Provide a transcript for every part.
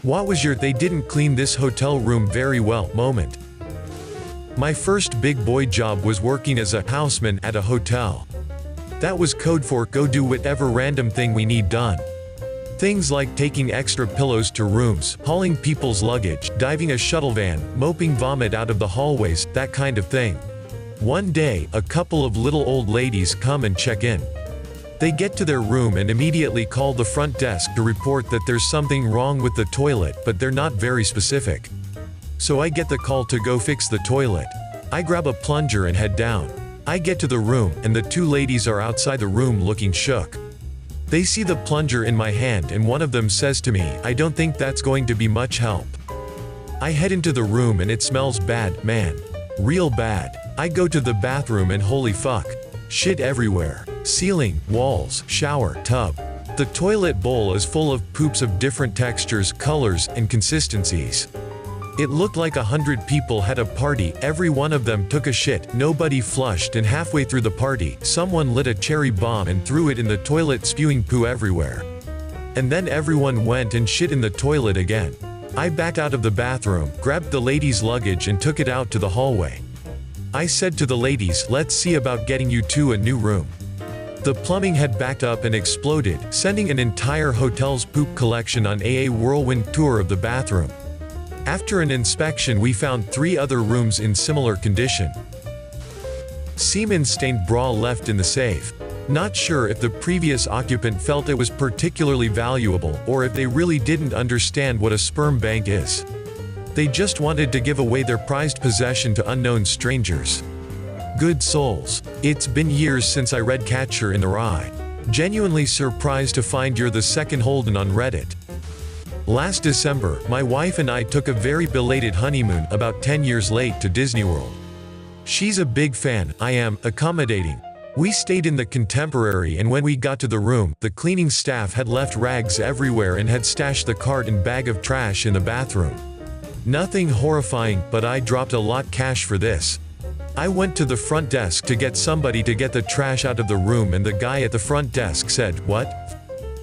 What was your "they didn't clean this hotel room very well" moment? My first big boy job was working as a houseman at a hotel. That was code for go do whatever random thing we need done. Things like taking extra pillows to rooms, hauling people's luggage, diving a shuttle van, moping vomit out of the hallways, that kind of thing. One day, a couple of little old ladies come and check in. They get to their room and immediately call the front desk to report that there's something wrong with the toilet, but they're not very specific. So I get the call to go fix the toilet. I grab a plunger and head down. I get to the room, and the two ladies are outside the room looking shook. They see the plunger in my hand and one of them says to me, "I don't think that's going to be much help." I head into the room and it smells bad, man. Real bad. I go to the bathroom and holy fuck. Shit everywhere. Ceiling, walls, shower, tub. The toilet bowl is full of poops of different textures, colors, and consistencies. It looked like 100 people had a party, every one of them took a shit, nobody flushed, and halfway through the party, someone lit a cherry bomb and threw it in the toilet, spewing poo everywhere. And then everyone went and shit in the toilet again. I backed out of the bathroom, grabbed the ladies' luggage and took it out to the hallway. I said to the ladies, "Let's see about getting you two a new room." The plumbing had backed up and exploded, sending an entire hotel's poop collection on a whirlwind tour of the bathroom. After an inspection, we found 3 other rooms in similar condition. Semen-stained bra left in the safe. Not sure if the previous occupant felt it was particularly valuable, or if they really didn't understand what a sperm bank is. They just wanted to give away their prized possession to unknown strangers. Good souls. It's been years since I read Catcher in the Rye. Genuinely surprised to find you're the second Holden on Reddit. Last December, my wife and I took a very belated honeymoon, about 10 years late, to Disney World. She's a big fan, I am, accommodating. We stayed in the Contemporary, and when we got to the room, the cleaning staff had left rags everywhere and had stashed the cart and bag of trash in the bathroom. Nothing horrifying, but I dropped a lot cash for this. I went to the front desk to get somebody to get the trash out of the room, and the guy at the front desk said, "What?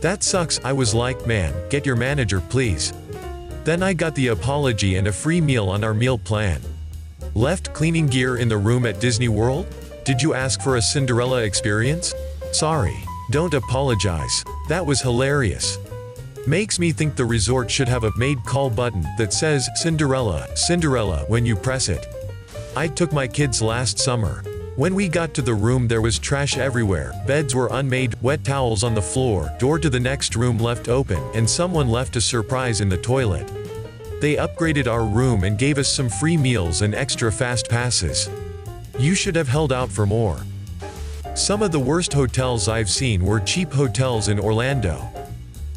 That sucks." I was like, "Man, get your manager please." Then I got the apology and a free meal on our meal plan. Left cleaning gear in the room at Disney World? Did you ask for a Cinderella experience? Sorry. Don't apologize. That was hilarious. Makes me think the resort should have a made call button that says, "Cinderella, Cinderella," when you press it. I took my kids last summer. When we got to the room, there was trash everywhere, beds were unmade, wet towels on the floor, door to the next room left open, and someone left a surprise in the toilet. They upgraded our room and gave us some free meals and extra fast passes. You should have held out for more. Some of the worst hotels I've seen were cheap hotels in Orlando.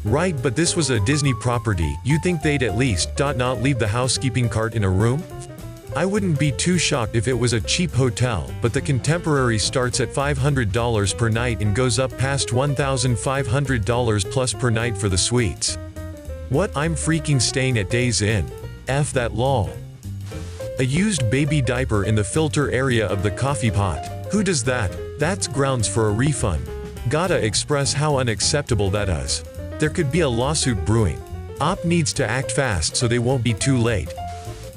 Right, but this was a Disney property, you think they'd at least not leave the housekeeping cart in a room? I wouldn't be too shocked if it was a cheap hotel, but the Contemporary starts at $500 per night and goes up past $1,500 plus per night for the suites. What? I'm freaking staying at Days Inn. F that lol. A used baby diaper in the filter area of the coffee pot. Who does that? That's grounds for a refund. Gotta express how unacceptable that is. There could be a lawsuit brewing. Op needs to act fast so they won't be too late.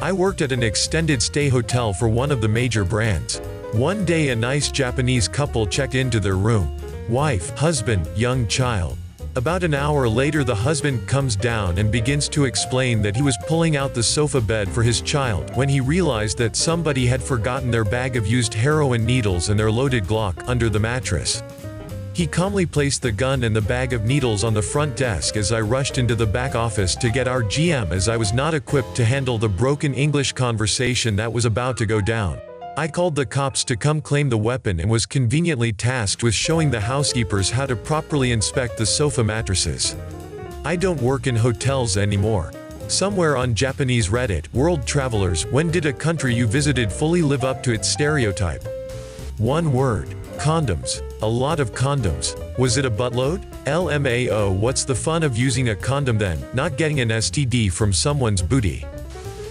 I worked at an extended stay hotel for one of the major brands. One day a nice Japanese couple checked into their room. Wife, husband, young child. About an hour later the husband comes down and begins to explain that he was pulling out the sofa bed for his child when he realized that somebody had forgotten their bag of used heroin needles and their loaded Glock under the mattress. He calmly placed the gun and the bag of needles on the front desk as I rushed into the back office to get our GM, as I was not equipped to handle the broken English conversation that was about to go down. I called the cops to come claim the weapon and was conveniently tasked with showing the housekeepers how to properly inspect the sofa mattresses. I don't work in hotels anymore. Somewhere on Japanese Reddit, world travelers, when did a country you visited fully live up to its stereotype? One word. Condoms. A lot of condoms. Was it a buttload? LMAO. What's the fun of using a condom then, not getting an STD from someone's booty?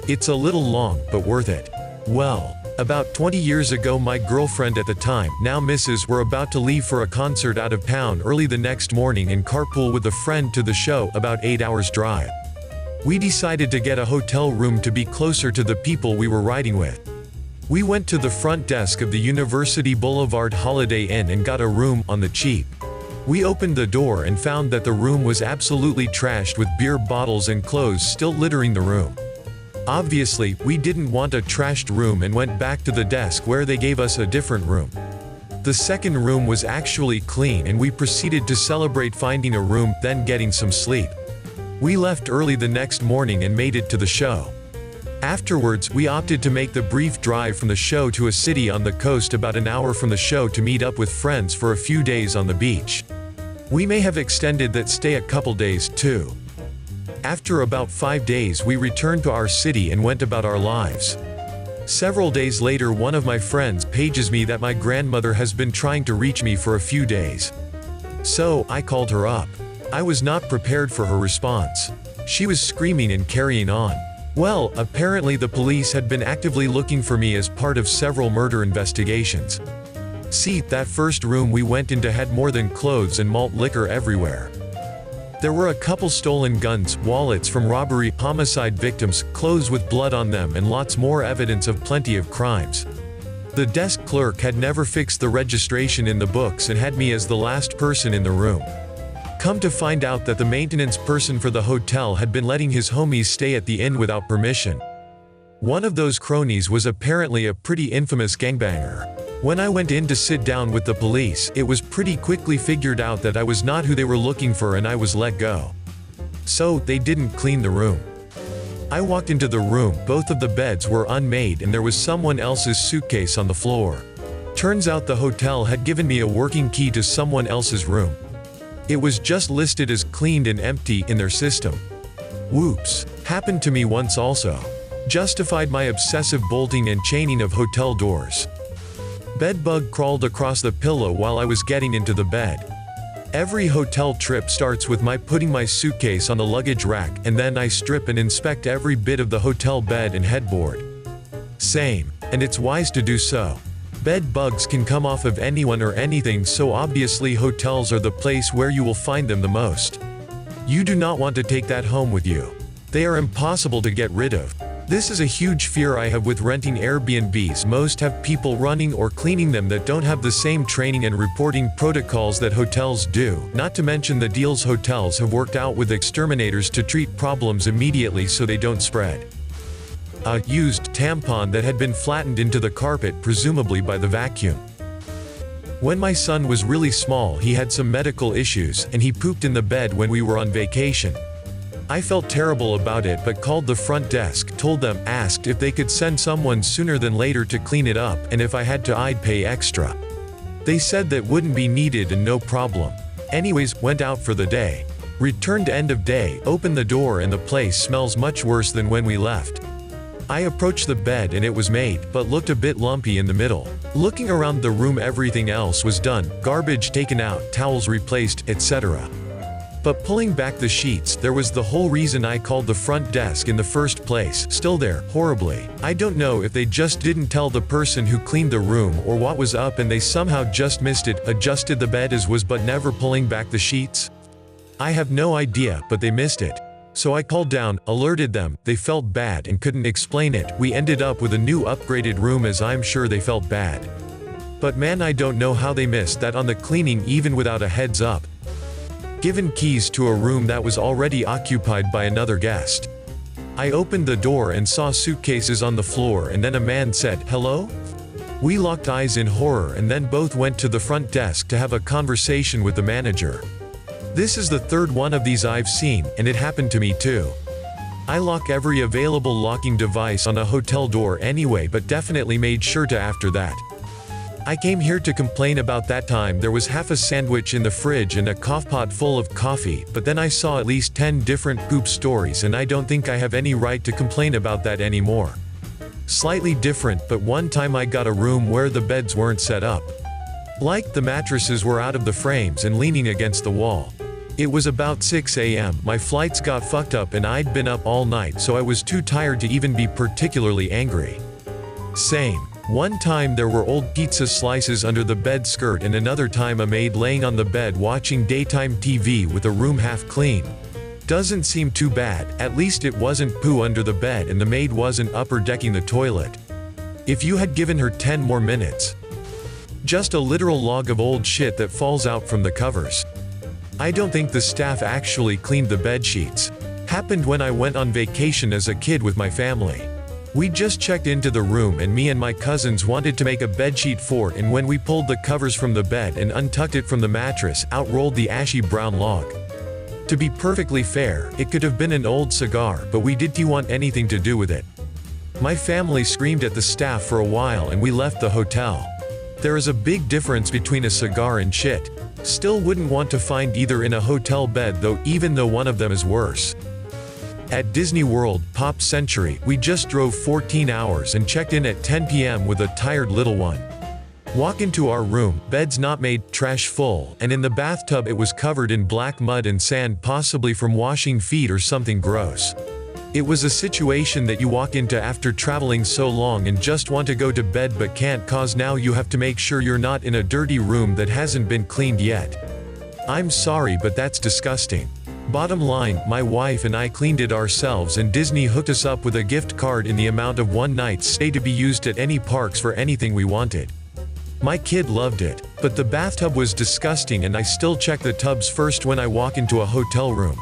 It's a little long, but worth it. Well, about 20 years ago my girlfriend at the time, now Mrs., were about to leave for a concert out of town early the next morning and carpool with a friend to the show, about 8 hours drive. We decided to get a hotel room to be closer to the people we were riding with. We went to the front desk of the University Boulevard Holiday Inn and got a room on the cheap. We opened the door and found that the room was absolutely trashed with beer bottles and clothes still littering the room. Obviously, we didn't want a trashed room and went back to the desk where they gave us a different room. The second room was actually clean and we proceeded to celebrate finding a room, then getting some sleep. We left early the next morning and made it to the show. Afterwards, we opted to make the brief drive from the show to a city on the coast about an hour from the show to meet up with friends for a few days on the beach. We may have extended that stay a couple days, too. After about 5 days we returned to our city and went about our lives. Several days later one of my friends pages me that my grandmother has been trying to reach me for a few days. So, I called her up. I was not prepared for her response. She was screaming and carrying on. Well, apparently the police had been actively looking for me as part of several murder investigations. See, that first room we went into had more than clothes and malt liquor everywhere. There were a couple stolen guns, wallets from robbery, homicide victims, clothes with blood on them and lots more evidence of plenty of crimes. The desk clerk had never fixed the registration in the books and had me as the last person in the room. Come to find out that the maintenance person for the hotel had been letting his homies stay at the inn without permission. One of those cronies was apparently a pretty infamous gangbanger. When I went in to sit down with the police, it was pretty quickly figured out that I was not who they were looking for and I was let go. So, they didn't clean the room. I walked into the room, both of the beds were unmade and there was someone else's suitcase on the floor. Turns out the hotel had given me a working key to someone else's room. It was just listed as cleaned and empty in their system. Whoops. Happened to me once also. Justified my obsessive bolting and chaining of hotel doors. Bedbug crawled across the pillow while I was getting into the bed. Every hotel trip starts with my putting my suitcase on the luggage rack and then I strip and inspect every bit of the hotel bed and headboard. Same. And it's wise to do so. Bed bugs can come off of anyone or anything, so obviously hotels are the place where you will find them the most. You do not want to take that home with you. They are impossible to get rid of. This is a huge fear I have with renting Airbnbs. Most have people running or cleaning them that don't have the same training and reporting protocols that hotels do, not to mention the deals hotels have worked out with exterminators to treat problems immediately so they don't spread. A used tampon that had been flattened into the carpet, presumably by the vacuum. When my son was really small, he had some medical issues, and he pooped in the bed when we were on vacation. I felt terrible about it but called the front desk, told them, asked if they could send someone sooner than later to clean it up, and if I had to I'd pay extra. They said that wouldn't be needed and no problem. Anyways, went out for the day. Returned end of day, opened the door and the place smells much worse than when we left. I approached the bed and it was made, but looked a bit lumpy in the middle. Looking around the room everything else was done, garbage taken out, towels replaced, etc. But pulling back the sheets, there was the whole reason I called the front desk in the first place, still there, horribly. I don't know if they just didn't tell the person who cleaned the room or what was up and they somehow just missed it, adjusted the bed as was but never pulling back the sheets. I have no idea, but they missed it. So I called down, alerted them, they felt bad and couldn't explain it. We ended up with a new upgraded room as I'm sure they felt bad. But man, I don't know how they missed that on the cleaning even without a heads up. Given keys to a room that was already occupied by another guest. I opened the door and saw suitcases on the floor and then a man said, "Hello?" We locked eyes in horror and then both went to the front desk to have a conversation with the manager. This is the third one of these I've seen, and it happened to me too. I lock every available locking device on a hotel door anyway, but definitely made sure to after that. I came here to complain about that time there was half a sandwich in the fridge and a coffeepot full of coffee, but then I saw at least 10 different poop stories and I don't think I have any right to complain about that anymore. Slightly different, but one time I got a room where the beds weren't set up. Like the mattresses were out of the frames and leaning against the wall. It was about 6 a.m. My flights got fucked up and I'd been up all night, so I was too tired to even be particularly angry. Same. One time there were old pizza slices under the bed skirt and another time a maid laying on the bed watching daytime TV with a room half clean. Doesn't seem too bad, at least it wasn't poo under the bed and the maid wasn't upper decking the toilet. If you had given her 10 more minutes. Just a literal log of old shit that falls out from the covers. I don't think the staff actually cleaned the bed sheets. Happened when I went on vacation as a kid with my family. We just checked into the room and me and my cousins wanted to make a bedsheet fort, and when we pulled the covers from the bed and untucked it from the mattress, out rolled the ashy brown log. To be perfectly fair, it could have been an old cigar, but we didn't want anything to do with it. My family screamed at the staff for a while and we left the hotel. There is a big difference between a cigar and shit. Still wouldn't want to find either in a hotel bed though, even though one of them is worse. At Disney World, Pop Century, we just drove 14 hours and checked in at 10 p.m. with a tired little one. Walk into our room, beds not made, trash full, and in the bathtub it was covered in black mud and sand, possibly from washing feet or something gross. It was a situation that you walk into after traveling so long and just want to go to bed but can't, cause now you have to make sure you're not in a dirty room that hasn't been cleaned yet. I'm sorry, but that's disgusting. Bottom line, my wife and I cleaned it ourselves and Disney hooked us up with a gift card in the amount of one night's stay to be used at any parks for anything we wanted. My kid loved it, but the bathtub was disgusting and I still check the tubs first when I walk into a hotel room.